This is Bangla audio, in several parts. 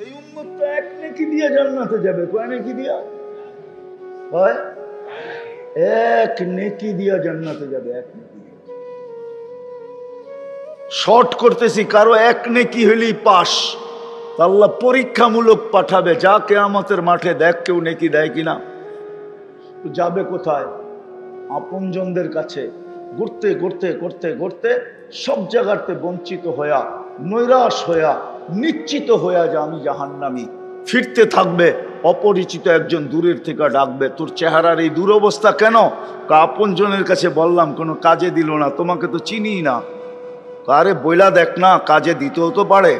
এই উম্মত তো এক নেকি দিয়ে জান্নাতে যাবে। কয় নেকি দিয়া? কয় এক নেকি দিয়া জান্নাতে যাবে। এক নেকি শর্ট করতেছি, কারো এক নেকি হইলেই পাস। আল্লাহ পরীক্ষামূলক পাঠাবে, যা কিয়ামতের মাঠে দেখ কেউ নেকি দেয় কিনা। যাবে কোথায়? আপনজনদের কাছে ঘুরতে ঘুরতে ঘুরতে ঘুরতে সব জায়গাতে বঞ্চিত হইয়া, নৈরাশ হইয়া, নিশ্চিত হইয়া যে আমি জাহান্নামী। ফিরতে থাকবে, অপরিচিত একজন দূরের থেকে ডাকবে, তোর চেহারার এই দুরবস্থা কেন? আপনজনের কাছে বললাম, কোনো কাজে দিল না, তোমাকে তো চিনি না। আরে বইলা দেখ না, কাজে দিতেও তো পারে।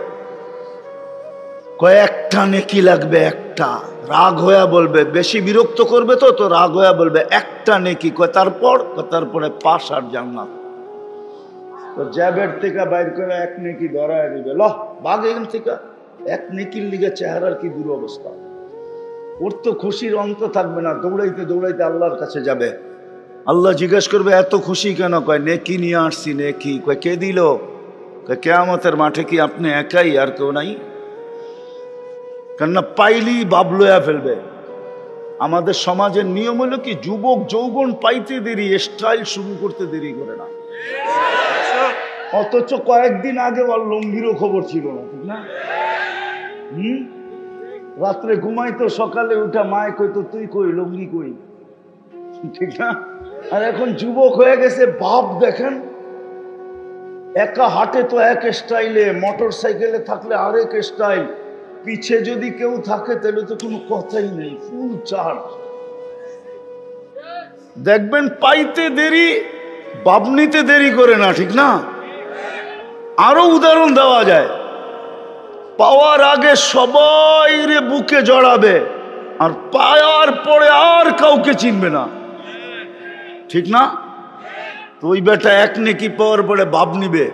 কয়েকটা নেকি লাগবে, একটা। রাগ হইয়া বলবে, বেশি বিরক্ত করবে তো তো রাগ হইয়া বলবে একটা নেকি। তারপরে পাশ আর জান্নাত। তো জ্যাবের থেকে বাইর করে এক নেকি ধরায় দিবে, লহ ভাগ এখান থেকে। এক নেকির লিগে চেহারার কি দুরবস্থা। ওর তো খুশির অন্ত থাকবে না, দৌড়াইতে দৌড়াইতে আল্লাহর কাছে যাবে। আল্লাহ জিজ্ঞেস করবে, এত খুশি কেন? কয় নেকি নিয়ে আসছি। নেকি? কয় কে দিল? কয় কিয়ামতের মাঠে কি আপনি একাই, আর কেউ নাই? কেননা পাইলেই বাবলয়া ফেলবে। আমাদের সমাজের নিয়ম হলো কি, যুবক যৌবন পাইতে দেরি, স্টাইল শুরু করতে দেরি করে না। অথচ কয়েকদিন আগে ওর লঙ্গিরও খবর ছিল না, ঠিক না? রাত্রে ঘুমাইতো, সকালে উঠা মায় কইতো, তুই কই লঙ্গি কই, ঠিক না? আর এখন যুবক হয়ে গেছে, বাপ দেখেন একা হাঁটে তো এক স্টাইলে, মোটর সাইকেলে থাকলে আরেক স্টাইল, পিছে যদি কেউ থাকে তাহলে তো কোনো কথাই নেই, ফুল চার্জ। দেখবেন পাইতে দেরি, বাবনিতে দেরি করে না, ঠিক না? আরো উদাহরণ দেওয়া যায়। পাওয়ার আগে সবাই রে বুকে জড়াবে, আর পাওয়ার পরে আর কাউকে চিনবে না, ঠিক না? তো ওই বেটা এক নেকি পাওয়ার পরে বাপ নিবে,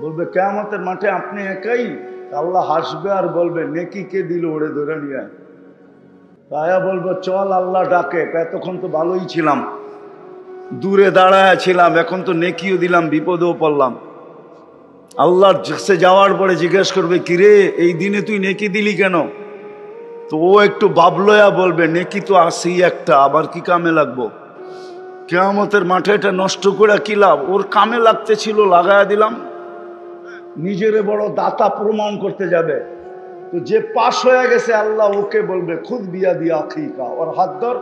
বলবে কিয়ামতের মাঠে আপনি একাই। আল্লাহ হাসবে আর বলবে, নেকি কে দিল? ওরে ধরে নিয়ে আয়া বলবো, চল আল্লাহ ডাকে। এতক্ষণ তো ভালোই ছিলাম, দূরে দাঁড়ায় ছিলাম, এখন তো নেকিও দিলাম, বিপদেও পড়লাম। আল্লাহর কাছে যাওয়ার পরে জিজ্ঞেস করবে, কিরে এই দিনে তুই নেকি দিলি কেন? তো ও একটু বাবলয়া বলবে, নেকি তো আসেই একটা, আবার কি কামে লাগবো? কিয়ামতের মাঠে এটা নষ্ট করে কি লাভ? ওর কামে লাগতে ছিল, লাগায়া দিলাম। নিজেরে বড় দাতা প্রমাণ করতে যাবে। তো যে পাশ হয়ে গেছে, আল্লাহ ওকে বলবে, খুদ বিয়া দিয়া আখিকা, ওর হাত ধর,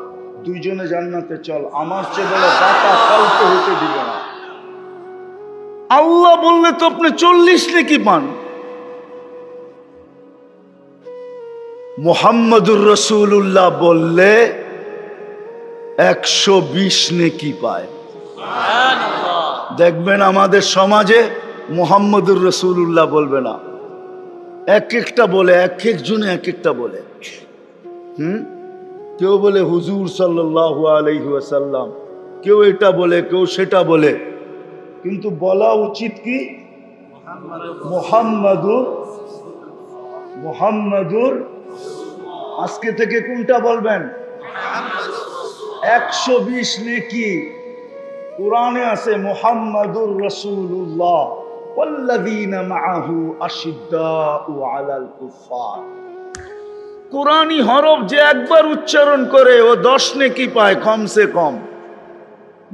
দুইজনে জান্নাতে চল, আমার চেয়ে বড় দাতা কাউকে হইতে দিবে না। আল্লাহ বললে তো আপনি 40 নেকি পান, মুহাম্মদুর রাসূলুল্লাহ বললে 120 নেকি পায়। দেখবেন আমাদের সমাজে মুহাম্মদুর রাসূলুল্লাহ বলবে না, এক একটা বলে, এক একজনে এক একটা বলে। কেউ বলে হুজুর সাল্লাল্লাহু আলাইহি ওয়াসাল্লাম, কেউ এটা বলে, কেউ সেটা বলে, কিন্তু বলা উচিত কি মুহাম্মাদুর। আজকে থেকে কোনটা বলবেন? 120 নেকি কুরআনে আছে, মুহাম্মাদুর রাসূলুল্লাহ ওয়াল্লাযীনা মাআহু আশিদ্দাউ আলাল কুফার। কুরআনি হরফ যে একবার উচ্চারণ করে ও 10 নেকি পায় কমসে কম।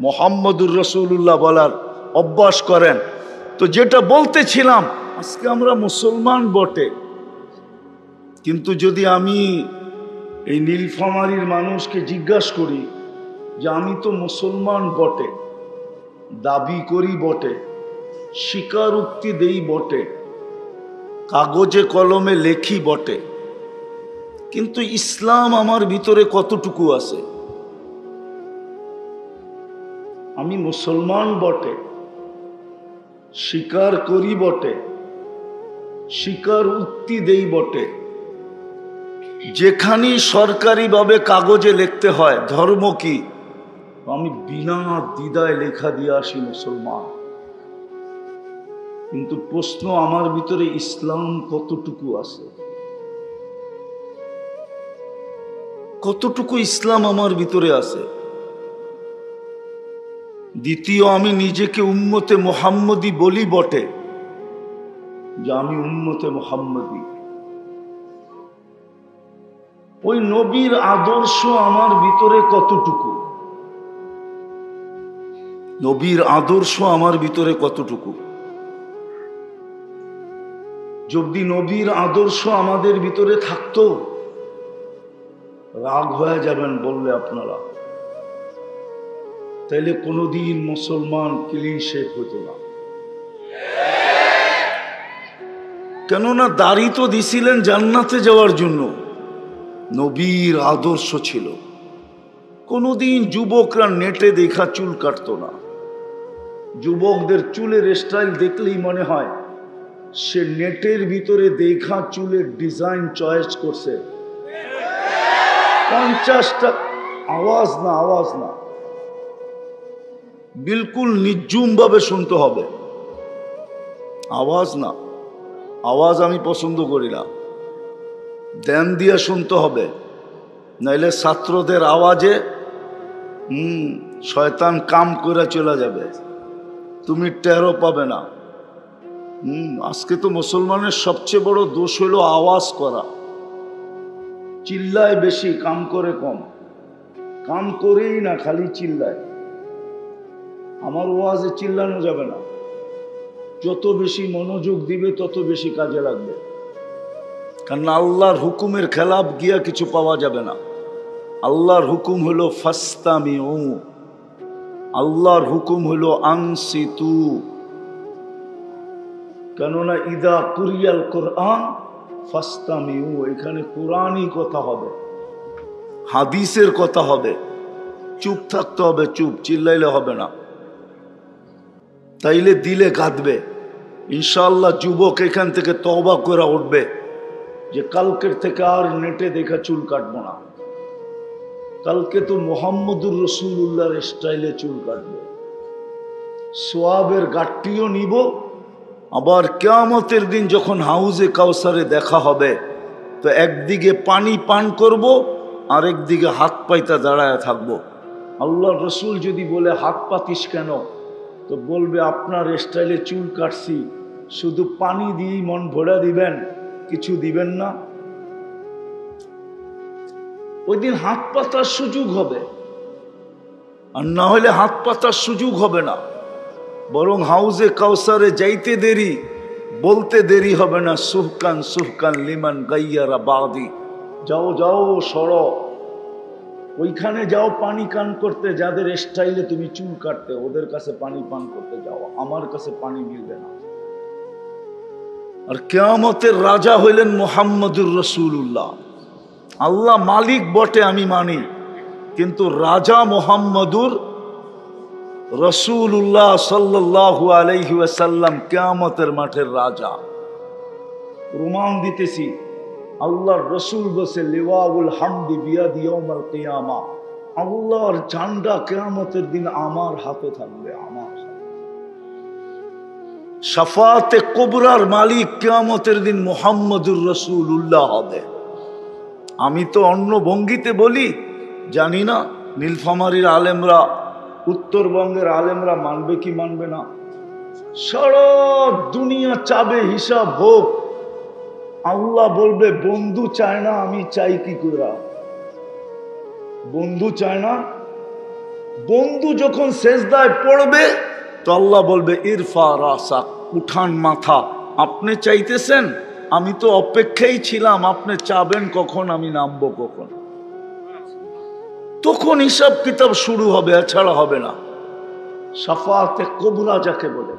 মুহাম্মাদুর রাসূলুল্লাহ বলার অভ্যাস করেন। তো যেটা বলতেছিলাম, আজকে আমরা মুসলমান বটে, কিন্তু যদি আমি এই নীলফামারীর মানুষকে জিজ্ঞাসা করি যে আমি তো মুসলমান বটে, দাবি করি বটে, স্বীকারোক্তি দেই বটে, কাগজে কলমে লেখি বটে, কিন্তু ইসলাম আমার ভিতরে কতটুকু আছে? আমি মুসলমান বটে, স্বীকার করি বটে, স্বীকার উক্তি দেই বটে, যেখানে সরকারিভাবে কাগজে লিখতে হয় ধর্ম কি, আমি বিনা দ্বিধায় লেখা দিয়ে আসি মুসলমান। কিন্তু প্রশ্ন, আমার ভিতরে ইসলাম কতটুকু আছে? কতটুকু ইসলাম আমার ভিতরে আছে? দ্বিতীয়, আমি নিজেকে উম্মতে মুহাম্মদী বলি বটে, যে আমি উম্মতে মুহাম্মদী, ওই নবীর আদর্শ আমার ভিতরে কতটুকু, নবীর আদর্শ আমার ভিতরে কতটুকু। যদি নবীর আদর্শ আমাদের ভিতরে থাকতো, রাগ হয়ে যাবেন বললে আপনারা, তাইলে কোনোদিন মুসলমান ক্লিন শেপ হতো না। কেননা দাড়ি তো দিছিলেন জান্নাতে যাওয়ার জন্য, নবীর আদর্শ ছিল। কোনোদিন যুবকরা নেটে দেখা চুল কাটতো না। যুবকদের চুলের স্টাইল দেখলেই মনে হয় সে নেটের ভিতরে দেখা চুলের ডিজাইন চয়েস করছে। 50টা আওয়াজ না, আওয়াজ না, বিলকুল নির্জুম ভাবে শুনতে হবে। আওয়াজ না, আওয়াজ আমি পছন্দ করি না, ধ্যান দিয়ে শুনতে হবে, নাইলে ছাত্রদের আওয়াজে শয়তান কাম করে চলে যাবে, তুমি টেরও পাবে না। আজকে তো মুসলমানের সবচেয়ে বড় দোষ হলো আওয়াজ করা। চিল্লায় বেশি, কাম করে কম। কাম করেই না, খালি চিল্লায়। আমার ওয়াজে চিল্লানো যাবে না, যত বেশি মনোযোগ দিবে তত বেশি কাজে লাগবে। কারণ আল্লাহর হুকুমের খেলাফ গিয়া কিছু পাওয়া যাবে না। আল্লাহর হুকুম হলো ফাস্তামিউ, আল্লাহর হুকুম হলো আনসিতু। কেননা ইদা কুরিয়াল কোরআন ফাস্তামিউ, এখানে কোরআনই কথা হবে, হাদিসের কথা হবে। চুপ থাকতে হবে, চুপ, চিল্লাইলে হবে না, তাইলে দিলে কাঁদবে। ইনশাআল্লাহ যুবক এখান থেকে তওবা করে উঠবে যে কালকের থেকে আর নেটে দেখা চুল কাটবো না। কালকে তো মুহাম্মদুর রাসূলুল্লাহর স্টাইলে চুল কাটবো, সোয়াবের গাঠটিও নিব। আবার কিয়ামতের দিন যখন হাউজে কাউসারে দেখা হবে, তো একদিকে পানি পান করব, আরেকদিকে হাত পাইতে দাঁড়ায় থাকবো। আল্লাহর রসুল যদি বলে হাত পাতিস কেন, তো বলবে আপনার স্টাইলে চুল কাটছি, শুধু পানি দিয়েই মন ভরা দিবেন, কিছু দিবেন না। ওই দিন হাত পাতার সুযোগ হবে, আর না হলে হাত পাতার সুযোগ হবে না। বরং হাউজে কাউসারে যাইতে দেরি, বলতে দেরি হবে না, সুহকান সুহকান লিমান গাইয়ারা বাদি। যাও যাও, সরো, ওইখানে যাও পানি পান করতে, যাদের স্টাইলে তুমি চুল কাটতে, ওদের কাছে পানি পান করতে যাও, আমার কাছে পানি মিলবে না। আর কিয়ামতের রাজা হইলেন মুহাম্মদুর রাসূলুল্লাহ। আল্লাহ মালিক বটে আমি মানি, কিন্তু রাজা মুহাম্মদুর রাসূলুল্লাহ সাল্লাল্লাহু আলাইহি ওয়াসাল্লাম কিয়ামতের মাঠের রাজা। প্রমাণ দিতেছি, আল্লাহর রসুল বসে লিওয়াউল হামদি বিয়াদি ইয়াউমাল কিয়ামা, আল্লাহর ঝান্ডা কিয়ামতের দিন আমার হাতে থাকবে, আমার হাতে। শাফাতে কুবরার মালিক কিয়ামতের দিন মুহাম্মদুর রাসূলুল্লাহ হবে। আমি তো অন্য ভঙ্গিতে বলি, জানি না নীলফামারীর আলেমরা, উত্তরবঙ্গের আলেমরা মানবে কি মানবে না। সারা দুনিয়া চাবে হিসাব হোক, আল্লাহ বলবে বন্ধু চায় না, আমি চাই কি করে? বন্ধু চায় না। বন্ধু যখন সেজদায় পড়বে, তো আল্লাহ বলবে ইরফা রাসাক, উঠান মাথা। আপনি চাইতেছেন, আমি তো অপেক্ষাই ছিলাম, আপনি চাবেন কখন, আমি নামবো কখন। তখন হিসাব কিতাব শুরু হবে, এছাড়া হবে না। শাফাতে কুবরা যাকে বলে।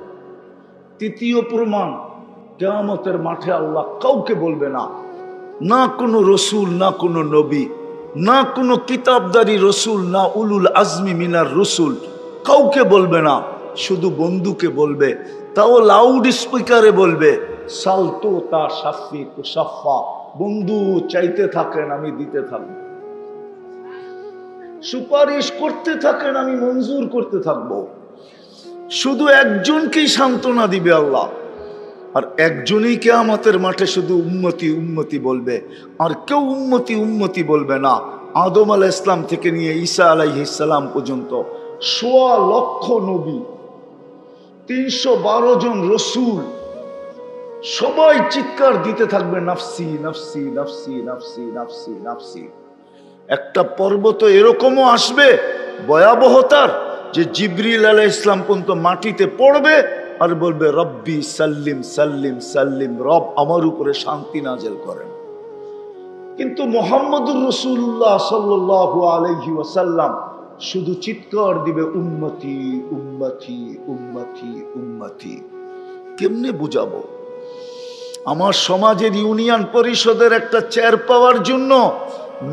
তৃতীয় প্রমাণ, কিয়ামতের মাঠে আল্লাহ কাউকে বলবে না, না কোনো রসুল, না কোনো নবী, না কোনো কিতাবদারি রসুল, না উলুল আজমি মিনার রসুল, কাউকে বলবে না, শুধু বন্ধুকে বলবে। তাও লাউড স্পিকারে বলবে, সালতু তা শাফি তুশাফা, বন্ধু চাইতে থাকেন, আমি দিতে থাকবো। সুপারিশ করতে থাকেন, আমি মঞ্জুর করতে থাকবো। শুধু একজনকেই সান্ত্বনা দিবে আল্লাহ, আর একজনই কিয়ামতের মাঠে শুধু উম্মতি উম্মতি বলবে, আর কেউ উম্মতি উম্মতি বলবে না। আদম আলাইহিস সালাম থেকে নিয়ে ঈসা আলাইহিস সালাম পর্যন্ত ১৬ লক্ষ নবী, ৩১২ জন রসুল, সবাই চিৎকার দিতে থাকবে নাফসি নাফসি নাফসি নাফসি নাফসি নাফসি। একটা পর্বত এরকমও আসবে ভয়াবহতার যে জিবরিল আলাইহিস সালাম পর্যন্ত মাটিতে পড়বে আর বলবে রব্বি সাল্লিম সাল্লিম সাল্লিম, রব আমার উপরে শান্তি নাজেল করেন। কিন্তু মুহাম্মদুর রাসূলুল্লাহ সাল্লাল্লাহু আলাইহি ওয়াসাল্লাম শুধু চিৎকার দিবে উম্মতি উম্মতি উম্মতি উম্মতি। কেমনে বুঝাবো? আমার সমাজের ইউনিয়ন পরিষদের একটা চেয়ার পাওয়ার জন্য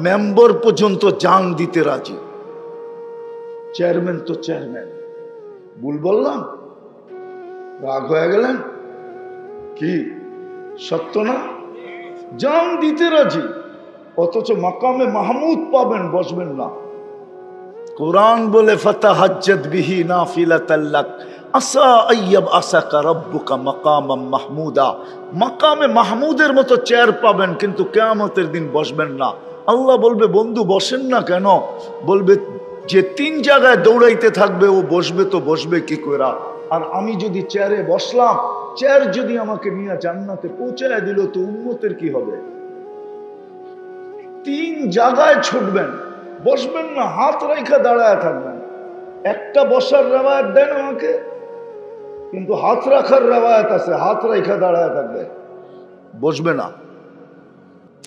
মেম্বার পর্যন্ত জান দিতে রাজি। চেয়ারম্যান তো চেয়ারম্যান, ভুল বললাম? রাগ হয়ে গেলেন কি? সত্য না? জান দিতে রাজি, অথচ মাকামে মাহমুদ পাবেন, বসবেন না। কোরআন বলে ফাতাহাজ্জাত বিহি নাফিলাতাল লাক আসা আইয়াব আসাকা রাব্বুকা মাকামাম মাহমুদা। মাকামে মাহমুদের মতো চেয়ার পাবেন, কিন্তু কিয়ামতের দিন বসবেন না। আল্লাহ বলবে বন্ধু বসেন না কেন? বলবে যে 3 জায়গায় দৌড়াইতে থাকবে ও বসবে তো বসবে কি করে? আর আমি যদি চেয়ারে বসলাম, চেয়ার যদি আমাকে নিয়ে জান্নাতে পৌঁছায় দিল, তো উম্মতের কি হবে? 3 জায়গায় ছুটবেন, বসবেন না, হাত রাইখা দাঁড়ায় থাকবেন। একটা বসার রেওয়ায়াত দেন আমাকে, কিন্তু হাত রাখার রেওয়ায়াত আছে, হাত রাইখা দাঁড়ায় থাকবে, বসবে না।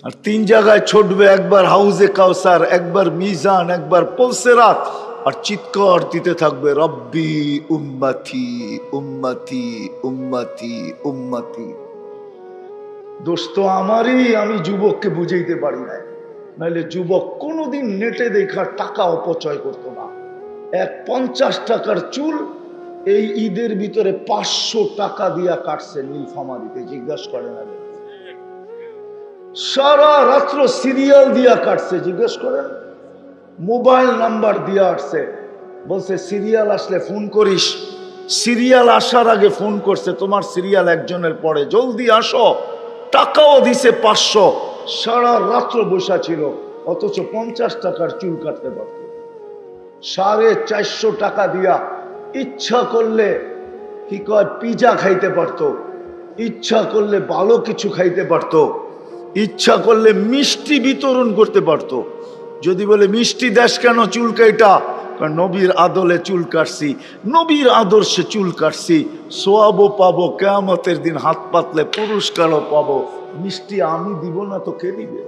আর 3 জায়গায় ছুটবে, একবার হাউজে কাউসার, একবার মিজান, একবার পলসেরাত, আর চিৎকার দিতে থাকবে রব্বি উম্মতি উম্মতি উম্মতি উম্মতি। দোস্ত আমারই, আমি যুবককে বুঝাইতে পারি না, নাহলে যুবক কোনোদিন নেটে দেখা টাকা অপচয় করতো না। এক 50 টাকার চুল এই ঈদের ভিতরে 500 টাকা দিয়া কাটছে নীলফামারীতে, জিজ্ঞাসা করে না? সারা রাত্র সিরিয়াল দিয়া কাটছে, জিজ্ঞেস করেন? মোবাইল নাম্বার দিয়া আসছে, বলছে সিরিয়াল আসলে ফোন করিস। সিরিয়াল আসার আগে ফোন করছে, তোমার সিরিয়াল একজনের পরে, জলদি আসো। টাকাও দিছে 500, সারা রাত্র বসা ছিল, অথচ 50 টাকার চুল কাটতে পারত। 450 টাকা দিয়া ইচ্ছা করলে কি কয় পিজা খাইতে পারত, ইচ্ছা করলে ভালো কিছু খাইতে পারত, ইচ্ছা করলে মিষ্টি বিতরণ করতে পারত। যদি বলে মিষ্টি দেশ কেন? চুল কাইটা। নবীর আদলে চুল কাটছি, নবীর আদর্শে চুল কাটছি, সোয়াবও পাবো, কিয়ামতের দিন হাত পাতলে পুরস্কারও পাবো। মিষ্টি আমি দিব না তো কে দিবে?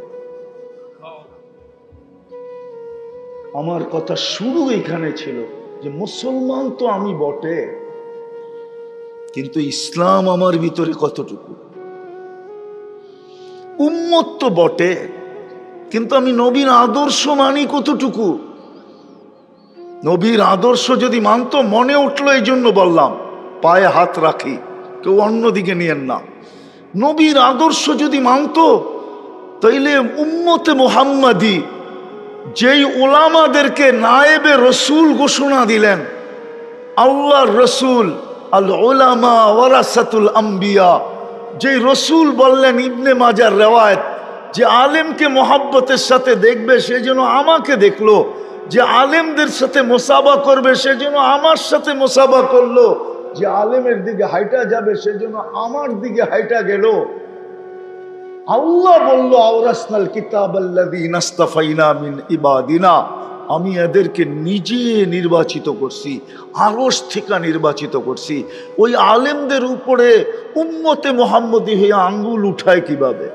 আমার কথা শুরু এখানে ছিল যে মুসলমান তো আমি বটে, কিন্তু ইসলাম আমার ভিতরে কতটুকু? উম্মত তো বটে, কিন্তু আমি নবীর আদর্শ মানি কতটুকু? নবীর আদর্শ যদি মানতো, মনে উঠলো এই জন্য বললাম, পায়ে হাত রাখি, কেউ অন্যদিকে নিয়েন না। নবীর আদর্শ যদি মানতো, তাইলে উম্মতে মুহাম্মাদি যেই উলামাদেরকে নায়েবে রসুল ঘোষণা দিলেন, আল্লাহর রসুল, আল উলামা ওয়ারাসাতুল আম্বিয়া, যেই রসুল বললেন, ইবনে মাজার রেওয়ায়েত, যে আলেমকে মোহাব্বতের সাথে দেখবে সে যেন আমাকে দেখলো, যে আলেমদের সাথে মোসাবা করবে সে যেন আমার সাথে মোসাবা করলো, যে আলেমের দিকে হাইটা যাবে সে যেন আমার দিকে হাইটা গেল। আল্লাহ বলল আওরাসনাল কিতাবাল্লাযীনা ইসতাফাইনা মিন ইবাদিনা, আমি এদেরকে নিজে নির্বাচিত করছি, আরশ থেকে নির্বাচিত করছি। ওই আলেমদের উপরে উম্মতে মুহাম্মদী হয়ে আঙ্গুল উঠায় কিভাবে?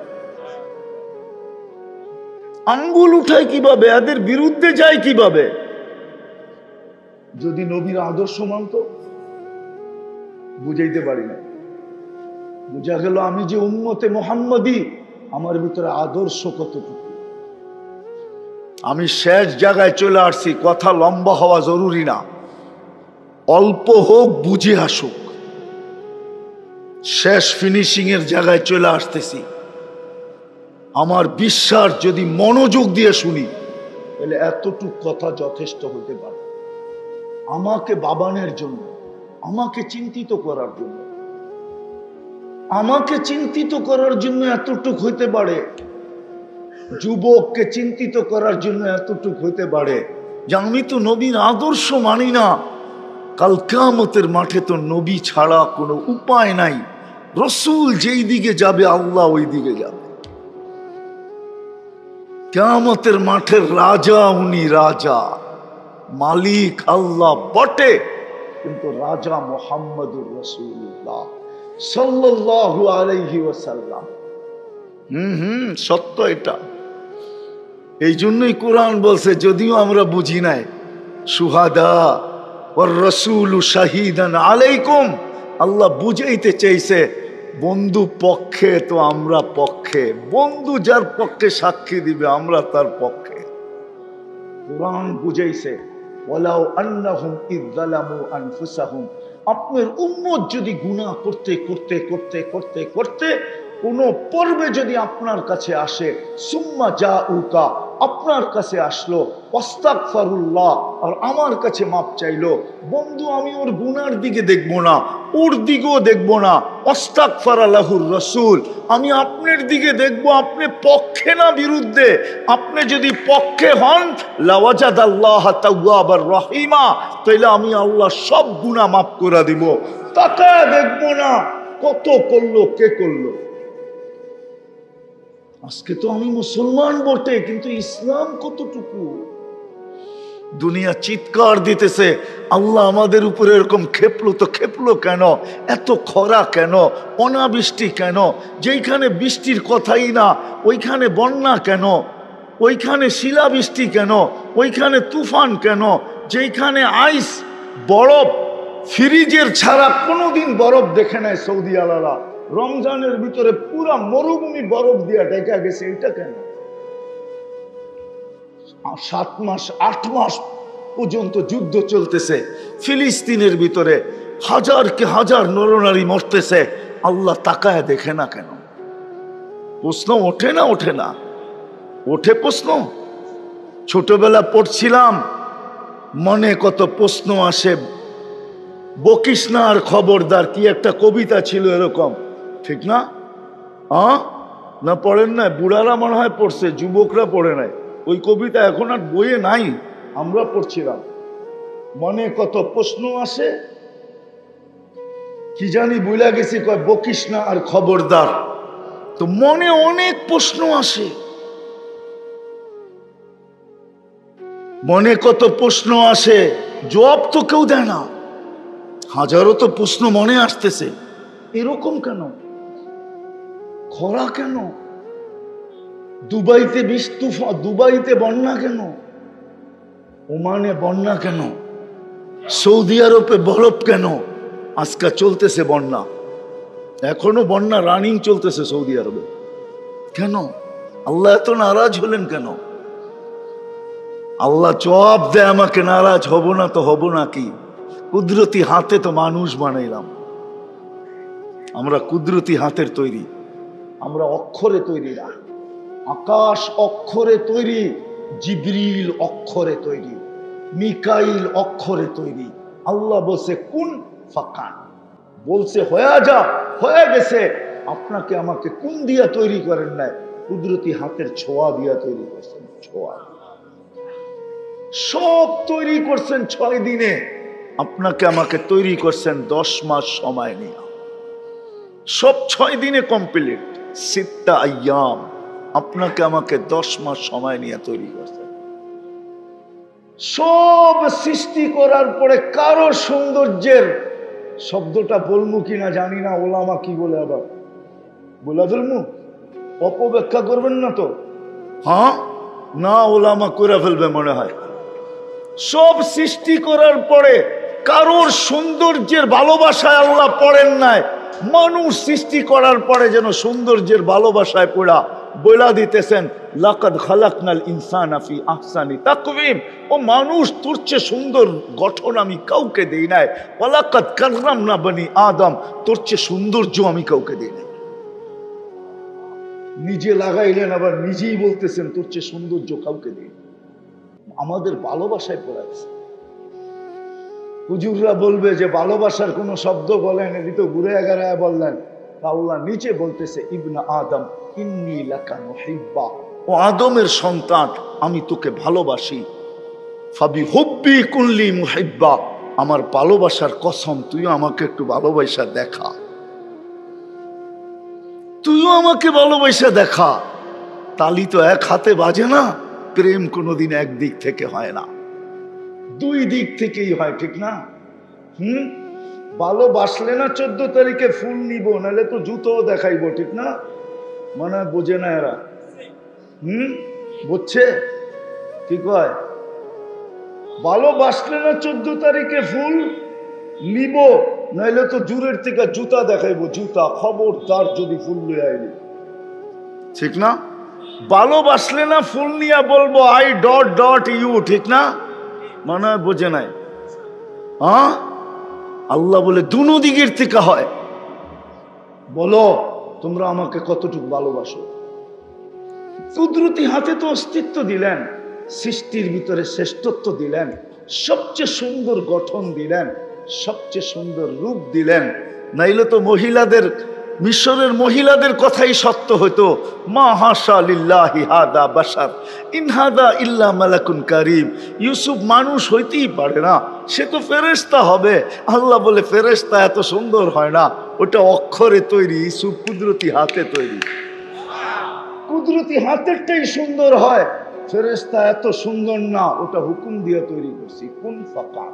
আঙ্গুল উঠায় কিভাবে? এদের বিরুদ্ধে যায় কিভাবে? যদি নবীর আদর্শ মানত, বুঝাইতে পারি না। বুঝা গেল আমি যে উম্মতে মুহাম্মদী, আমার ভিতরে আদর্শ কতটুকু। আমি শেষ জায়গায় চলে আসছি, কথা লম্বা হওয়া জরুরি না, অল্প হোক বুঝে আসুক। শেষ ফিনিশিং এর জায়গায় চলে আসতেছি। আমার বিশ্বাস যদি মনোযোগ দিয়ে শুনি, তাহলে এতটুক কথা যথেষ্ট হতে পারে আমাকে বাবানের জন্য, আমাকে চিন্তিত করার জন্য, আমাকে চিন্তিত করার জন্য এতটুক হইতে পারে। যুবককে চিন্তিত করার জন্য এতটুক হইতে পারে যে আমি তো নবীর আদর্শ মানি না, কাল কিয়ামতের মাঠে তো নবী ছাড়া কোনো উপায় নাই। রসুল যেই দিকে যাবে আল্লাহ ওই দিকে যাবে। কিয়ামতের মাঠের রাজা উনি, রাজা মালিক আল্লাহ বটে, কিন্তু রাজা মুহাম্মদুর রাসূলুল্লাহ সাল্লাল্লাহু আলাইহি ওয়াসাল্লাম। সত্য এটা। এই জন্যই কোরআন বলছে, যদিও আমরা বুঝি নাই, শুহাদা ওয়ার রাসূলু শাহিদান আলাইকুম। আল্লাহ বুঝাইতে চাইছে বন্ধু পক্ষে তো আমরা পক্ষে, বন্ধু যার পক্ষে সাক্ষী দিবে আমরা তার পক্ষে। কোরআন বুঝাইছে ওয়ালাউ আন্নাহুম ইয যালামু আনফুসাহুম, আপনার উম্মত যদি গুনাহ করতে করতে করতে করতে করতে কোন পর্বে যদি আপনার কাছে আসে, সুম্মা জাউকা, আপনার কাছে আসলো, আস্তাগফিরুল্লাহ, আর আমার কাছে মাপ চাইলো, বন্ধু আমি ওর গুনার দিকে দেখবো না, ওর দিকেও দেখবো না, আস্তাগফারা লাহুর রাসূল, আমি আপনার দিকে দেখবো, আপনি পক্ষে না বিরুদ্ধে। আপনি যদি পক্ষে হন, লাওয়াজাদাল্লাহ তাওয়াবার রহিমা, তাইলে আমি আল্লাহ সব গুনাহ মাফ করে দিব। তাকায় দেখবো না কত করলো, কে করলো। আজকে তো আমি মুসলমান বটে, কিন্তু ইসলাম কতটুকু। দুনিয়া চিৎকার দিতেছে, আল্লাহ আমাদের উপরে এরকম খেপলো তো খেপলো কেন, এত খরা কেন, অনাবৃষ্টি কেন, যেইখানে বৃষ্টির কথাই না ওইখানে বন্যা কেন, ওইখানে শিলাবৃষ্টি কেন, ওইখানে তুফান কেন, যেইখানে আইস বরফ ফ্রিজের ছাড়া কোনোদিন বরফ দেখে নেয় সৌদি আলারা, রমজানের ভিতরে পুরা মরুভূমি বরফ দিয়া ঢেকে গেছে, এটা কেন? 7 মাস 8 মাস পর্যন্ত যুদ্ধ চলতেছে ফিলিস্তিনের ভিতরে, হাজার কে হাজার নরনারী মরতেছে, আল্লাহ তাকায় দেখে না কেন? প্রশ্ন ওঠে না? ওঠে না? ওঠে প্রশ্ন। ছোটবেলা পড়ছিলাম, মনে কত প্রশ্ন আসে। বকিস না আর খবরদার, কি একটা কবিতা ছিল এরকম, ঠিক না? না পড়েন না? বুড়ারা মনে হয় পড়ছে, যুবকরা পড়ে নাই। ওই কবিতা এখন আর বইয়ে নাই, আমরা পড়ছিলাম। মনে কত প্রশ্ন আসে, কি জানি ভুলে গেছি, কয় বকিস না আর খবরদার। তো মনে অনেক প্রশ্ন আসে, মনে কত প্রশ্ন আসে, জবাব তো কেউ দেয় না। হাজারো তো প্রশ্ন মনে আসতেছে, এরকম কেন? খরা কেন? দুবাইতে দুবাইতে বন্যা কেন? ওমানে বন্যা কেন? সৌদি আরবে বরফ কেন? আজকে চলতেছে বন্যা, এখনো বন্যা রানিং চলতেছে সৌদি আরবে। কেন? আল্লাহ এত নারাজ হলেন কেন? আল্লাহ জবাব দেয় আমাকে, নারাজ হব না তো হব না কি? কুদরতি হাতে তো মানুষ বানাইলাম, আমরা কুদরতি হাতের তৈরি, আমরা অক্ষরে তৈরি না। আকাশ অক্ষরে তৈরি, জিবরিল অক্ষরে তৈরি, মিকাইল অক্ষরে তৈরি। আল্লাহ বলছে কুন ফাকান, বলছে হয়ে যা, হয়ে গেছে। আপনাকে আমাকে কোন দিয়া তৈরি করেন নাই? কুদরতি হাতের ছোঁয়া দিয়া তৈরি করছেন। ছোঁয়া সব তৈরি করছেন 6 দিনে, আপনাকে আমাকে তৈরি করছেন 10 মাস সময় নিয়ে। সব 6 দিনে কমপ্লিট, 6 আইয়াম। আপনাকে আমাকে 10 মাস সময় নিয়ে তৈরি করছেন। সব সৃষ্টি করার পরে কারো সৌন্দর্যের শব্দটা বলবো কিনা জানি না, ওলামা কি বলে আবার বলে ফেলবো, অপব্যাখ্যা করবেন না তো? হ্যাঁ না, ওলামা করে ফেলবে মনে হয়। সব সৃষ্টি করার পরে কারোর সৌন্দর্যের ভালোবাসায় আল্লাহ পড়েন নাই। মানুষ সৃষ্টি করার পরে যেন সৌন্দর্যের ভালোবাসায় পড়া বইলা দিতেছেন, লাকাদ খালাকনাল ইনসানা ফি আহসানি তাকওয়িম। ও মানুষ, তোর চেয়ে সুন্দর গঠন আমি কাউকে দেই নাই। ওয়ালাকাদ কাররামনা বনি আদম, তোর চেয়ে সৌন্দর্য আমি কাউকে দেই নাই। নিজে লাগাইলেন, আবার নিজেই বলতেছেন তোর চেয়ে সৌন্দর্য কাউকে দেই। আমাদের ভালোবাসায় পড়াচ্ছে। হুজুররা বলবে যে ভালোবাসার কোন শব্দ বলেন, এটি তো ঘুরে এগারায় বললেন। আল্লাহ নিচে বলতেছে, ইবনা আদম ইন্নী লাকা মুহিব্বা, ও আদমের সন্তান আমি তোকে ভালোবাসি। ফাবি হুব্বি কুল্লি মুহিব্বা, আমার ভালোবাসার কসম তুইও আমাকে একটু ভালোবাসা দেখা, তুইও আমাকে ভালোবাসা দেখা। তালি তো এক হাতে বাজে না, প্রেম কোনোদিন একদিক থেকে হয় না, দুই দিক থেকেই হয়, ঠিক না? ভালোবাসলে না 14 তারিখে ফুল নিব, নাহলে তো জুতো দেখাইবো, ঠিক না? মানে বোঝে না এরা। বুঝছে কি কয়? ভালোবাসলে না 14 তারিখে ফুল নিব, নাহলে তো জুরের থেকে জুতা দেখাইবো, জুতা, খবরদার যদি ফুল লয়ে আইলি, ঠিক না? ভালোবাসলে না ফুল নিয়ে বলবো আই ডট ডট ইউ, ঠিক না? মানে বোঝে নাই। আল্লাহ বলে দুনো দিকের থেকে হয়। বলো তোমরা আমাকে কতটুকু ভালোবাসো? কুদরতি হাতে তো অস্তিত্ব দিলেন, সৃষ্টির ভিতরে শ্রেষ্ঠত্ব দিলেন, সবচেয়ে সুন্দর গঠন দিলেন, সবচেয়ে সুন্দর রূপ দিলেন। নাইলে তো মহিলাদের, মিশরের মহিলাদের কথাই সত্য হতো, মা হাশা লিল্লাহি হাদা বাশার ইন হাদা ইল্লা মালাকুন কারীম। ইউসুফ মানুষ হইতেই পারে না, সে তো ফেরেশতা হবে। আল্লাহ বলে ফেরেশতা এত সুন্দর হয় না, ওটা অক্ষরে তৈরি, ইউসুফ কুদরতি হাতে তৈরি। কুদরতি হাতেরটাই সুন্দর হয়, ফেরেশতা এত সুন্দর না, ওটা হুকুম দিয়ে তৈরি করছি। কোন ফাঁকা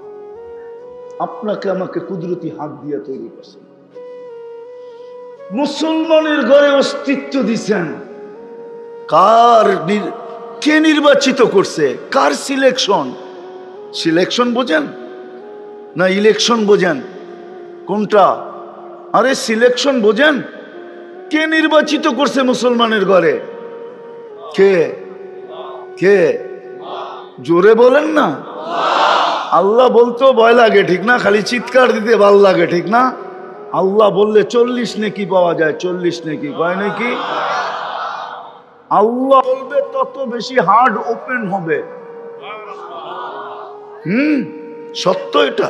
আপনাকে আমাকে কুদরতি হাত দিয়ে তৈরি করছে। মুসলমানের ঘরে অস্তিত্ব দিছেন, কে নির্বাচিত করছে? Car selection? সিলেকশন বোঝেন না ইলেকশন বোঝেন? কোনটা? আরে সিলেকশন বোঝেন? কে নির্বাচিত করছে মুসলমানের ঘরে? কে? কে? জোরে বলেন না। আল্লাহ বলতেও ভয় লাগে, ঠিক না? খালি চিৎকার দিতে ভালো লাগে, ঠিক না? আল্লাহ বললে 40 নেকি পাওয়া যায়, 40 নেকি কয় নাকি? আল্লাহ বলবে তত বেশি হার্ট ওপেন হবে। সত্য এটা।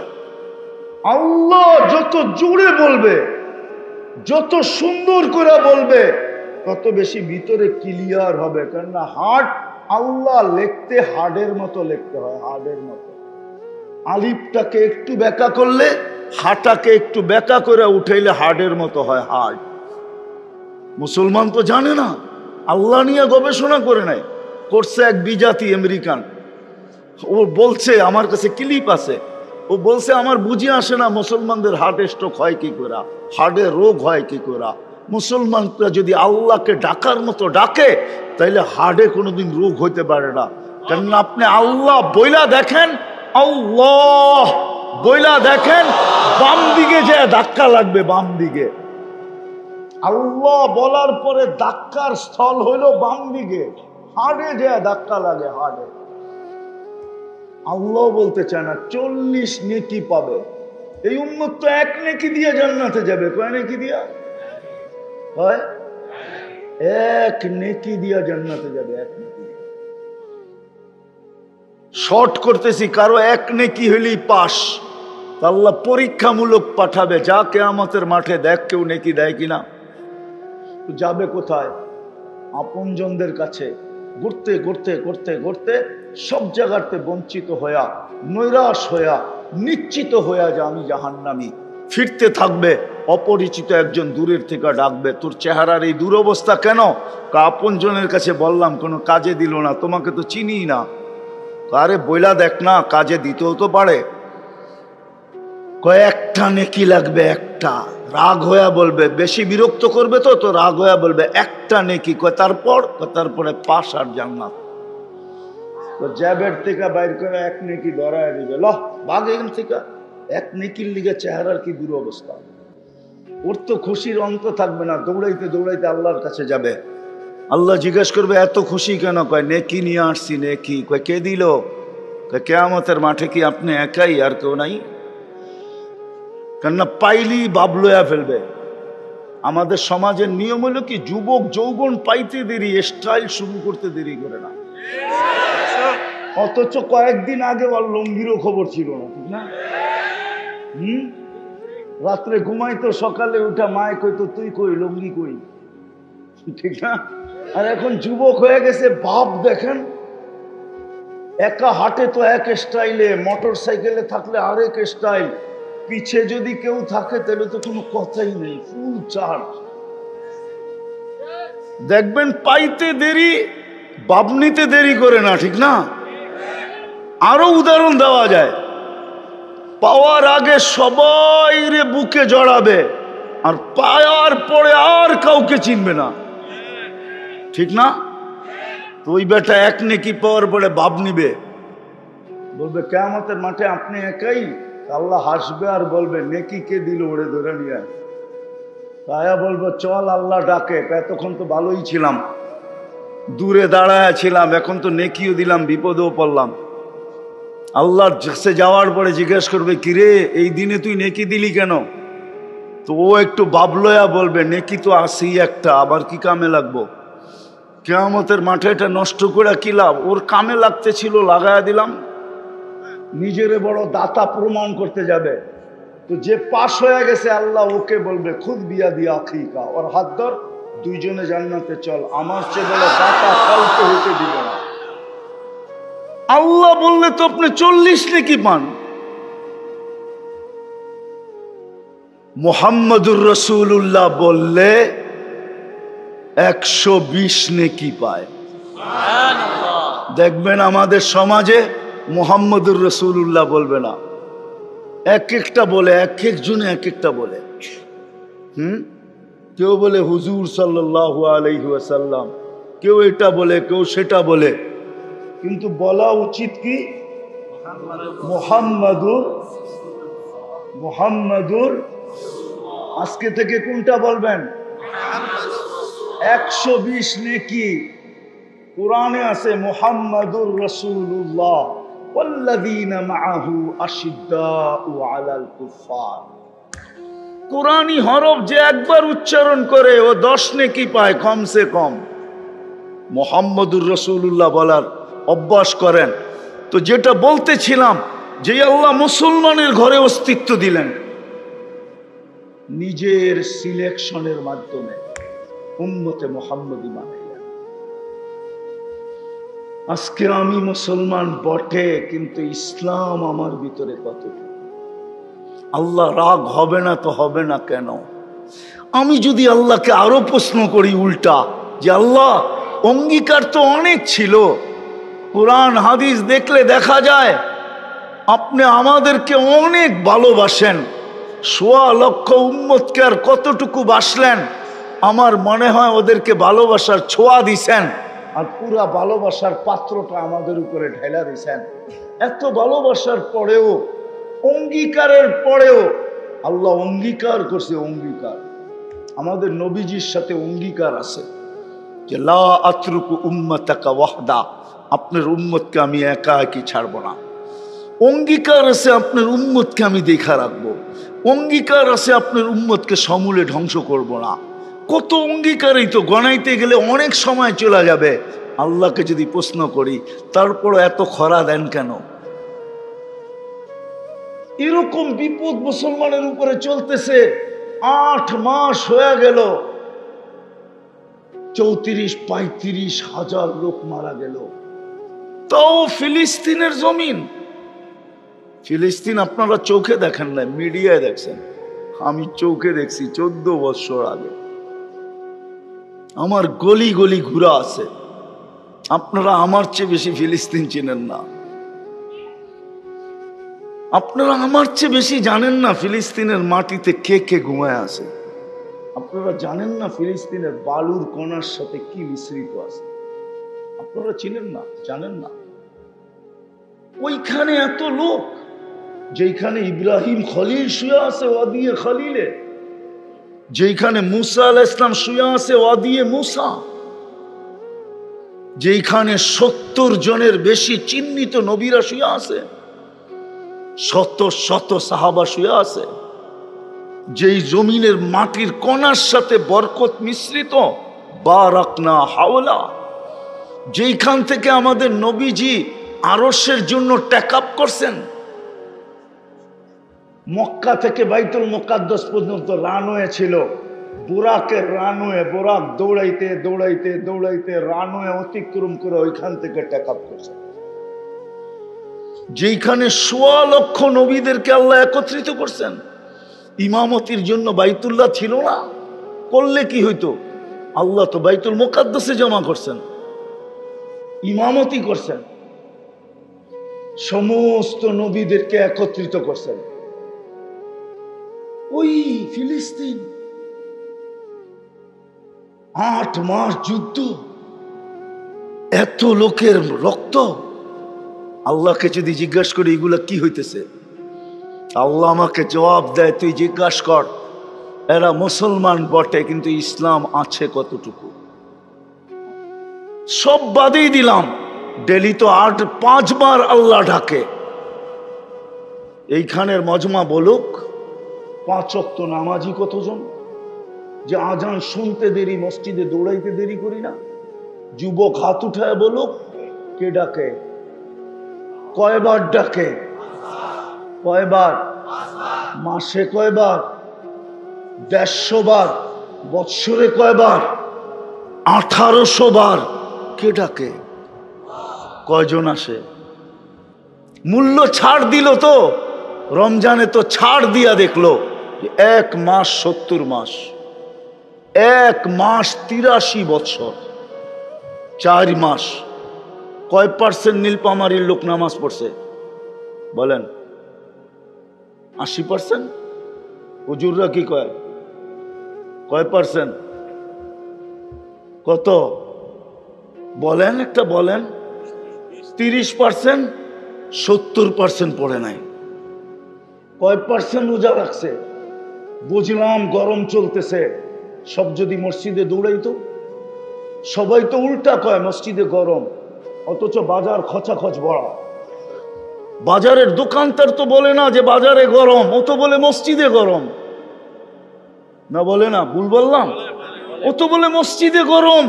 আল্লাহ যত জোরে বলবে, যত সুন্দর করে বলবে, তত বেশি ভিতরে ক্লিয়ার হবে। কেননা হার্ট, আল্লাহ লিখতে হার্ডের মতো লিখতে হয়, হার্ডের মতো। আলিফটাকে একটু ব্যাকা করলে, হাটাকে একটু ব্যাকা করে উঠাইলে হার্ডের মতো হয়, হার্ড। মুসলমান তো জানে না, আল্লাহ নিয়ে গবেষণা করে নাই, করছে এক বিজাতি আমেরিকান। ও বলছে, আমার কাছে ক্লিপ আছে, ও বলছে আমার বুঝে আসে না মুসলমানদের হার্ট স্ট্রোক হয় কি করে, হার্টের রোগ হয় কি করে। মুসলমানরা যদি আল্লাহকে ডাকার মতো ডাকে, তাইলে হার্টে কোনোদিন রোগ হইতে পারে না। কেননা আপনি আল্লাহ বইলা দেখেন, আল্লাহ বইলা দেখেন, বাম দিকে যে ধাক্কা লাগবে, বাম দিকে। আল্লাহ বলার পরে ধাক্কার স্থল হইল বাম দিকে, হার্টে যে ধাক্কা লাগে, হার্টে। আল্লাহ বলতে চায় না 40 নেকি পাবে। এই উম্মত তো 1 নেকি দিয়ে জান্নাতে যাবে। কয় নেকি দিয়া? হয় 1 নেকি দিয়া জান্নাতে যাবে, 1 নেকি। শর্ট করতেছি, কারো 1 নেকি হইলেই পাস। আল্লাহ পরীক্ষামূলক পাঠাবে, যা কিয়ামতের মাঠে দেখ কেউ নেকি দেয় কিনা। যাবে কোথায়? আপনজনদের কাছে। ঘুরতে ঘুরতে ঘুরতে ঘুরতে সব জায়গাতে বঞ্চিত হইয়া, নৈরাশ হইয়া, নিশ্চিত হইয়া যে আমি জাহান্নামী। ফিরতে থাকবে, অপরিচিত একজন দূরের থেকে ডাকবে, তোর চেহারার এই দুরবস্থা কেন? আপনজনের কাছে বললাম, কোনো কাজে দিল না, তোমাকে তো চিনি না। আরে বইলা দেখ না, কাজে দিতেও তো পারে। কয়েকটা নেকি লাগবে, একটা। রাগ হইয়া বলবে, বেশি বিরক্ত করবে তো রাগ হইয়া বলবে একটা নেকি। তারপরে পাশ আর জান্নাত। জ্যাবের থেকে বাইর করে 1 নেকি ধরায় দিবে, লহ ভাগ এখান থেকে। 1 নেকির লিগে চেহারার কি দুরবস্থা। ওর তো খুশির অন্ত থাকবে না, দৌড়াইতে দৌড়াইতে আল্লাহর কাছে যাবে। আল্লাহ জিজ্ঞেস করবে, এত খুশি কেন? কয় নেকি নিয়ে আসছি। নেকি? কয় কে দিল? কয় কিয়ামতের মাঠে কি আপনি একাই, আর কেউ নাই? কেননা পাইলি বাবলয়া ফেলবে। আমাদের সমাজের নিয়ম হলো কি, যুবক যৌবন পাইতে দেরি, স্টাইল শুরু করতে দেরি করে না। অথচ কয়েকদিন আগে ওর লঙ্গিরও খবর ছিল না, ঠিক না? রাত্রে ঘুমাইতো, সকালে উঠা মায় কইতো, তুই কই লঙ্গি কই, ঠিক না? আর এখন যুবক হয়ে গেছে, বাপ দেখেন একা হাঁটে তো এক স্টাইলে, মোটর সাইকেলে থাকলে আরেক স্টাইল, পিছে যদি কেউ থাকে তাহলে তো কোনো কথাই নেই, ফুল চার্জ। দেখবেন পাইতে দেরি, বাবনিতে দেরি করে না, ঠিক না? আরো উদাহরণ দেওয়া যায়। পাওয়ার আগে সবাই রে বুকে জড়াবে, আর পাওয়ার পরে আর কাউকে চিনবে না, ঠিক না? তো ওই বেটা এক নেকি পাওয়ার পরে বাপ নিবে, বলবে কিয়ামতের মাঠে আপনি একাই। আল্লাহ হাসবে আর বলবে নেকি কে দিল, ওরে ধরে নিয়ে। তায়া বলবো চল আল্লাহ ডাকে, এতক্ষণ তো ভালোই ছিলাম, দূরে দাঁড়ায় ছিলাম, এখন তো নেকিও দিলাম, বিপদেও পড়লাম। আল্লাহর কাছে যাওয়ার পরে জিজ্ঞেস করবে কিরে এই দিনে তুই নেকি দিলি কেন? তো ও একটু বাবলয়া বলবে নেকি তো আসি একটা, আবার কি কামে লাগবো? কিয়ামতের মাঠে এটা নষ্ট করে কি লাভ? ওর কামে লাগতে ছিল, লাগায়া দিলাম। নিজেরে বড় দাতা প্রমাণ করতে যাবে, তো যে পাশ হয়ে গেছে আল্লাহ ওকে বলবে খুদ বিয়া দিয়া আখিকা, ওর হাত ধর, দুইজনে জান্নাতে চল, আমার চেয়ে বলে দাতা কাউকে হইতে দিবে না। আল্লাহ বললে তো আপনি 40 নেকি পান, মুহাম্মদুর রাসূলুল্লাহ বললে 120 নেকি পায়। দেখবেন আমাদের সমাজে মুহাম্মদুর রাসূলুল্লাহ বলবে না, এক একটা বলে, এক একজনে এক একটা বলে। কেউ বলে হুজুর সাল্লাল্লাহু আলাইহি ওয়াসাল্লাম, কেউ এটা বলে, কেউ সেটা বলে, কিন্তু বলা উচিত কি মুহাম্মাদুর। আজকে থেকে কোনটা বলবেন? 120 নেকি কোরআনে আছে, মুহাম্মাদুর রাসূলুল্লাহ ওয়াল্লাযীনা মাআহু আশিদ্দাউ আলাল কুফার। কোরআনি হরফ যে একবার উচ্চারণ করে ও 10 নেকি পায় কমসে কম। মুহাম্মাদুর রাসূলুল্লাহ বলার অভ্যাস করেন। তো যেটা বলতেছিলাম, যে আল্লাহ মুসলমানের ঘরে অস্তিত্ব দিলেন নিজের সিলেকশনের মাধ্যমে, উম্মতে মুহাম্মদী বানাইলেন। আজকে আমি মুসলমান বটে, কিন্তু ইসলাম আমার ভিতরে কতটুকু? আল্লাহ রাগ হবে না তো হবে না কেন? আমি যদি আল্লাহকে আরো প্রশ্ন করি উল্টা, যে আল্লাহ অঙ্গীকার তো অনেক ছিল, কোরআন হাদিস দেখলে দেখা যায় আপনি আমাদেরকে অনেক ভালোবাসেন, 1.25 লক্ষ উম্মতকে আর কতটুকু বাসলেন? আমার মনে হয় ওদেরকে ভালোবাসার ছোঁয়া দিছেন, আর পুরা ভালোবাসার পাত্রটা আমাদের উপরে ঢেলা দিছেন। এত ভালোবাসার পরেও, অঙ্গীকারের পরেও আল্লাহ অঙ্গীকার করছে। অঙ্গীকার আমাদের নবীজির সাথে অঙ্গীকার আছে যে লা আতরুকু উম্মাতাকা ওয়াহদা, আপনার উম্মতকে আমি একা একই ছাড়ব না। অঙ্গীকার আছে আপনার উম্মতকে আমি দেখা রাখবো। অঙ্গীকার আছে আপনার উম্মতকে সমূলে ধ্বংস করব না। কত অঙ্গীকারই তো গণাইতে গেলে অনেক সময় চলে যাবে। আল্লাহকে যদি প্রশ্ন করি, তারপর এত খরা দেন কেন? এরকম বিপদ মুসলমানের উপরে চলতেছে। 8 মাস হয়ে গেল, 34-35 হাজার লোক মারা গেল। তাও ফিলিস্তিনের জমিন, ফিলিস্তিন আপনারা চোখে দেখেন না, মিডিয়ায় দেখছেন। আমি চোখে দেখছি 14 বছর আগে। আমার গলি গলি ঘুরা আছে। আপনারা আমার চেয়ে বেশি ফিলিস্তিন চিনেন না, আপনারা আমার চেয়ে বেশি জানেন না ফিলিস্তিনের মাটিতে কে কে ঘুমায় আছে। আপনারা জানেন না ফিলিস্তিনের বালুর কণার সাথে কি মিশ্রিত আছে। আপনারা চিনেন না, জানেন না। ওইখানে এত লোক, যেখানে ইব্রাহিম খলিল শুয়ে আছে ওয়াদিয়ে খলিলে, যেখানে মুসা আলাইহিস সালাম শুয়ে আছে ওয়াদিয়ে মুসা, যেখানে 70 জনের বেশি চিহ্নিত নবীরা শুয়ে আছে, শত শত সাহাবা শুয়ে আছে, যেই জমিনের মাটির কণার সাথে বরকত মিশ্রিত, বারাকনা হাওলা, যেইখান থেকে আমাদের নবীজি আরশের জন্য টেকআপ করছেন। মক্কা থেকে বাইতুল মুকাদ্দাস পর্যন্ত রানওয়ে ছিল, বুরাকের রানওয়ে, বুরাক দৌড়াইতে দৌড়াইতে দৌড়াইতে রানওয়ে অতিক্রম করে ওইখান থেকে টেকআপ করছে। যেখানে 1.25 লক্ষ নবীদেরকে আল্লাহ একত্রিত করছেন। ইমামতির জন্য বাইতুল্লাহ ছিল না, করলে কি হইতো? আল্লাহ তো বাইতুল মুকাদ্দাসে জমা করছেন, ইমামতি করছেন, সমস্ত নবীদেরকে একত্রিত করছেন। ওই ফিলিস্তিন 8 মাস যুদ্ধ, এত লোকের রক্ত। আল্লাহকে যদি জিজ্ঞাসা করি এগুলা কি হইতেছে, আল্লাহ আমাকে জবাব দেয়, তুই জিজ্ঞাসা কর এরা মুসলমান বটে কিন্তু ইসলাম আছে কতটুকু। সব বাদেই দিলাম, ডেলি তো 5 বার আল্লাহ ডাকে। এইখানের মজমা বলুক 5 ওয়াক্ত নামাজি কতজন, যে আজান শুনতে দেরি মসজিদে দৌড়াইতে দেরি করি না। যুবক হাত উঠায় বলুক কে ডাকে, কয়বার ডাকে, কয়বার মাসে, কয়বার 150 বার, বৎসরে কয়বার 1800 বার। কে ডাকে, কয়জন আসে? মূল্য ছাড় দিল তো, রমজানে তো ছাড় দিয়া দেখলো 1 মাস 70 মাস, 1 মাস 83 বছর, 4 মাস। কয় % নীলপামারির লোক নামাজ পড়ছে বলেন? 80%? হুজুররা কি কয়, কয় %? কত বলেন, একটা বলেন। 30%, 70% পড়ে নাই। কয় % রোজা রাখছে? বুঝলাম গরম চলতেছে, সব যদি মসজিদে দৌড়াইতো। সবাই তো উল্টা কয় মসজিদে গরম, অথচ বাজার খচাখচ বড়া। বাজারের দোকানদার তো বলে না যে বাজারে গরম, ও তো বলে মসজিদে গরম। না বলে না? ভুল বললাম? ও তো বলে মসজিদে গরম,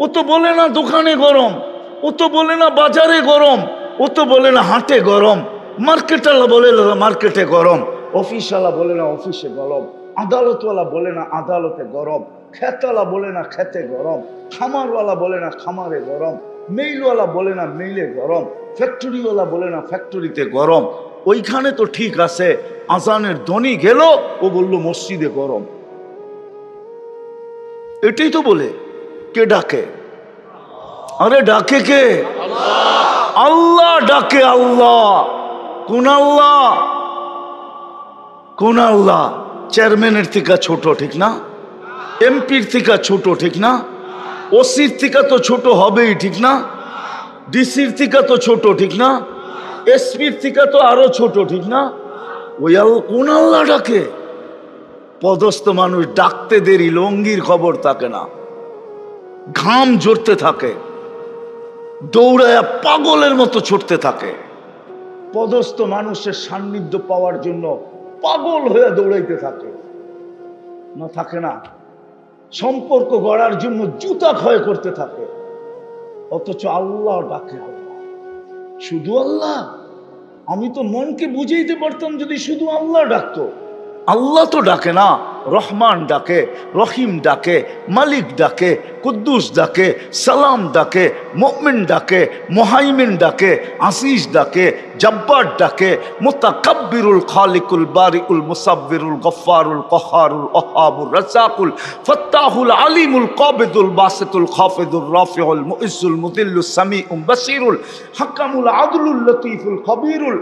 ও তো বলে না দোকানে গরম, ও তো বলে না বাজারে গরম, ও তো বলে না হাটে গরম, মার্কেটওয়ালা বলে না মার্কেটে গরম, অফিসওয়ালা বলে না অফিসে গরম, আদালতওয়ালা বলে না আদালতে গরম, খেতওয়ালা বলে না খেতে গরম, খামারওয়ালা বলে না খামারে গরম, মেইলওয়ালা বলে না মেইলে গরম, ফ্যাক্টরিওয়ালা বলে না ফ্যাক্টরিতে গরম। ওইখানে তো ঠিক আছে, আজানের ধ্বনি গেল, ও বলল মসজিদে গরম। এটাই তো বলে। কে ডাকে? আরে ডাকে কে? আল্লাহ ডাকে। আল্লাহ। কোন আল্লাহ? কোন আল্লাহ? চেয়ারম্যানের থেকে ছোট, ঠিক না? এমপির থেকে ছোট, ঠিক না? ওসির থেকে তো ছোট হবেই, ঠিক না? ডিসির থেকে তো ছোট, ঠিক না? এসপির থেকে তো আরো ছোট, ঠিক না? ওই কোন আল্লাহ ডাকে? পদস্থ মানুষ ডাকতে দেরি, লঙ্গির খবর থাকে না, ঘাম ঝরতে থাকে, দৌড়ায় পাগলের মতো ছুটতে থাকে। পদস্থ মানুষের সান্নিধ্য পাওয়ার জন্য পাগল হয়ে দৌড়াইতে থাকে, না থাকে না? সম্পর্ক গড়ার জন্য জুতা ক্ষয় করতে থাকে, অথচ আল্লাহ ডাকে। আল্লাহ, শুধু আল্লাহ। আমি তো মনকে বুঝাইতে পারতাম যদি শুধু আল্লাহ ডাকতো। আল্লাহ তো ডাকে না, রহমান ডাকে, রহিম ডাকে, মালিক ডাকে, কুদ্দুস ডাকে, সালাম ডাকে, মুমিন ডাকে, মুহাইমিন ডাকে, আসিস ডাকে, জব্বার ডাকে, মুতাকাব্বিরুল খালিকুল বারিউল মুসাব্বিরুল গফফারুল কহারুল ওহাবুর রাজ্জাকুল ফাত্তাহুল আলিমুল কাবিদুল বাসিতুল খাফিদুর রাফিউল মুইজ্জুল মুদিল্লুস সামিউম বাসিরুল হাকামুল আদলুল লতীফুল খবীরুল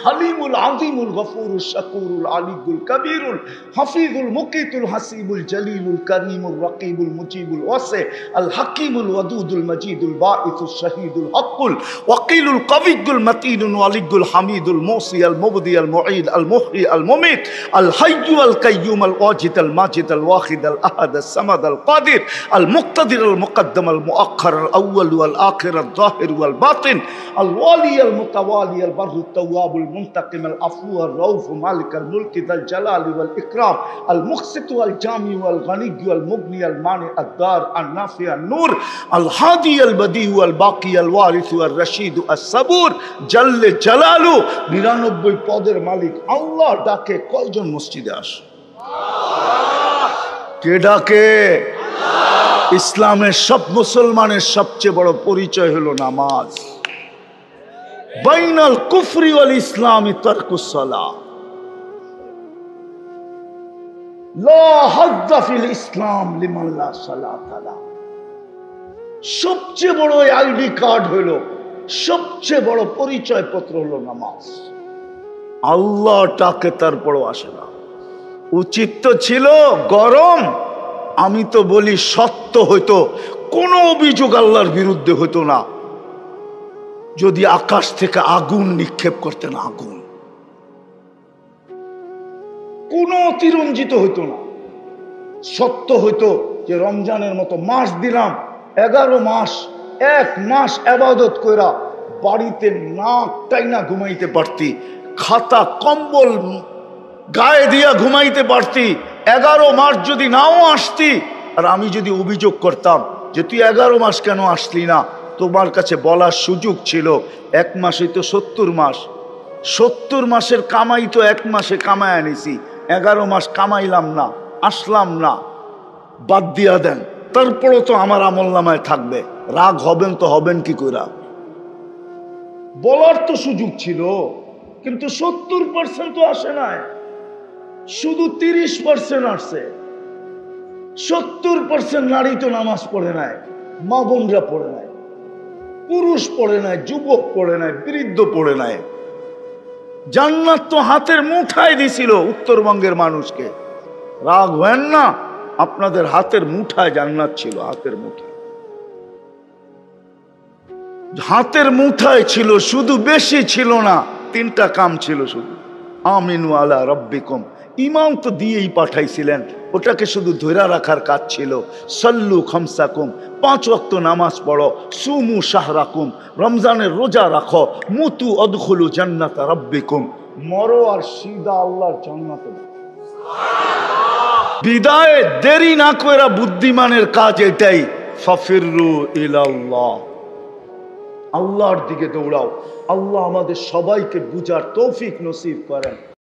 হালিমুল আযীমুল গফুরুল শাকুরুল আলিয়ুল কবীরুল হাফিজুল মুকিতুল হাসিবুল জলিলুল করিমুল রকিবুল মুজিবুল ওয়াসি আল হাকিমুল ওয়াদুদুল মজিদুল বাঈসুল শহীদুল হকুল ওয়াকিলুল কবিয়ুল মতিনুল ওয়ালিয়ুল হামিদুল মুসি আল মুবদি আল মুঈদ আল মুহয়ি আল মুমিত আল হাইয়্যু আল কাইয়্যুম আল ওয়াজিদ আল মাজিদ আল ওয়াহিদ আল আহাদ আল সামাদ আল কাদির আল মুক্তাদির আল মুকদ্দম আল মুআখ্খার আল আউয়াল ওয়াল আখির আল যাহির ওয়াল বাতিন আল ওয়ালি আল মুতাওয়ালি আল বাররু তাওয়াব المنتقم العفو الرؤوف مالك الملك ذا الجلال والإكرام المقسط والجامع والغني والمغني المانع الدار النافع النور الهادي البديع والباقي الوارث والرشيد الصبور جل جلاله 99 পদের মালিক আল্লাহ ডাকে। কয়জন মসজিদে আসে? কে ডাকে? আল্লাহ। ইসলামের সব মুসলমানের সবচেয়ে বড় পরিচয় হলো নামাজ। বাইনাল কুফরি ওয়াল ইসলামি তারকুস সালাহ। লা হাজ্জা ফিল ইসলাম লিমান লা সালাতা লা। সবচেয়ে বড় আইডি কার্ড হলো, সবচেয়ে বড় পরিচয় পত্র হলো নামাজ। আল্লাহ ডাকে তারপরও আসে না। উচিত তো ছিল গরম, আমি তো বলি সত্য হইতো, কোনো অভিযোগ আল্লাহর বিরুদ্ধে হইতো না যদি আকাশ থেকে আগুন নিক্ষেপ করতেন। আগুন কোনো অতিরঞ্জিত হইতো না। সত্য হইতো যে রমজানের মতো মাস দিলাম, 11 মাস, 1 মাস ইবাদত কইরা বাড়িতে নাক টাইনা ঘুমাইতে পারতি, খাতা কম্বল গায়ে দিয়া ঘুমাইতে পারতি। 11 মাস যদি নাও আসতি, আর আমি যদি অভিযোগ করতাম যে তুই 11 মাস কেন আসলি না, তোমার কাছে বলার সুযোগ ছিল। 1 মাসই তো 70 মাস, 70 মাসের কামাই তো 1 মাসে কামায় আনিছি, 11 মাস কামাইলাম না, আসলাম না, বাদ দিয়া দেন। তারপরও তো আমার আমল নামায় থাকবে। রাগ হবেন তো হবেন কি কইরা? বলার তো সুযোগ ছিল, কিন্তু 70% তো আসে নাই, শুধু 30% আসছে। 70% নারী তো নামাজ পড়ে নাই, মা বোনরা পড়ে নাই, পুরুষ পড়ে নাই, যুবক পড়ে নাই, বৃদ্ধ পড়ে নাই। জান্নাত তো হাতের মুঠায় দিছিল উত্তরবঙ্গের মানুষকে। রাগ হেন না, আপনাদের হাতের মুঠায় জান্নাত ছিল, হাতের মুঠায়, হাতের মুঠায় ছিল, শুধু বেশি ছিল না। 3টা কাম ছিল শুধু, আমিনু আলা রাব্বিকুম। ইমাম তো দিয়েই পাঠাইছিলেন, ওটাকে শুধু ধৈরা রাখার কাজ ছিল। সল্লু খামসাকুম, 5 ওয়াক্ত নামাজ পড়ো। সুমু শাহরাকুম, রমজানের রোজা রাখো। মুতু আদখুলু জান্নাতা রাব্বিকুম, মরো আর সিধা আল্লাহর জান্নাতে। বিদায় দেরি না কইরা বুদ্ধিমানের কাজ এটাই, ফাফিরু ইলাল্লাহ, আল্লাহর দিকে দৌড়াও। আল্লাহ আমাদের সবাইকে বুঝার তৌফিক নসিব করেন।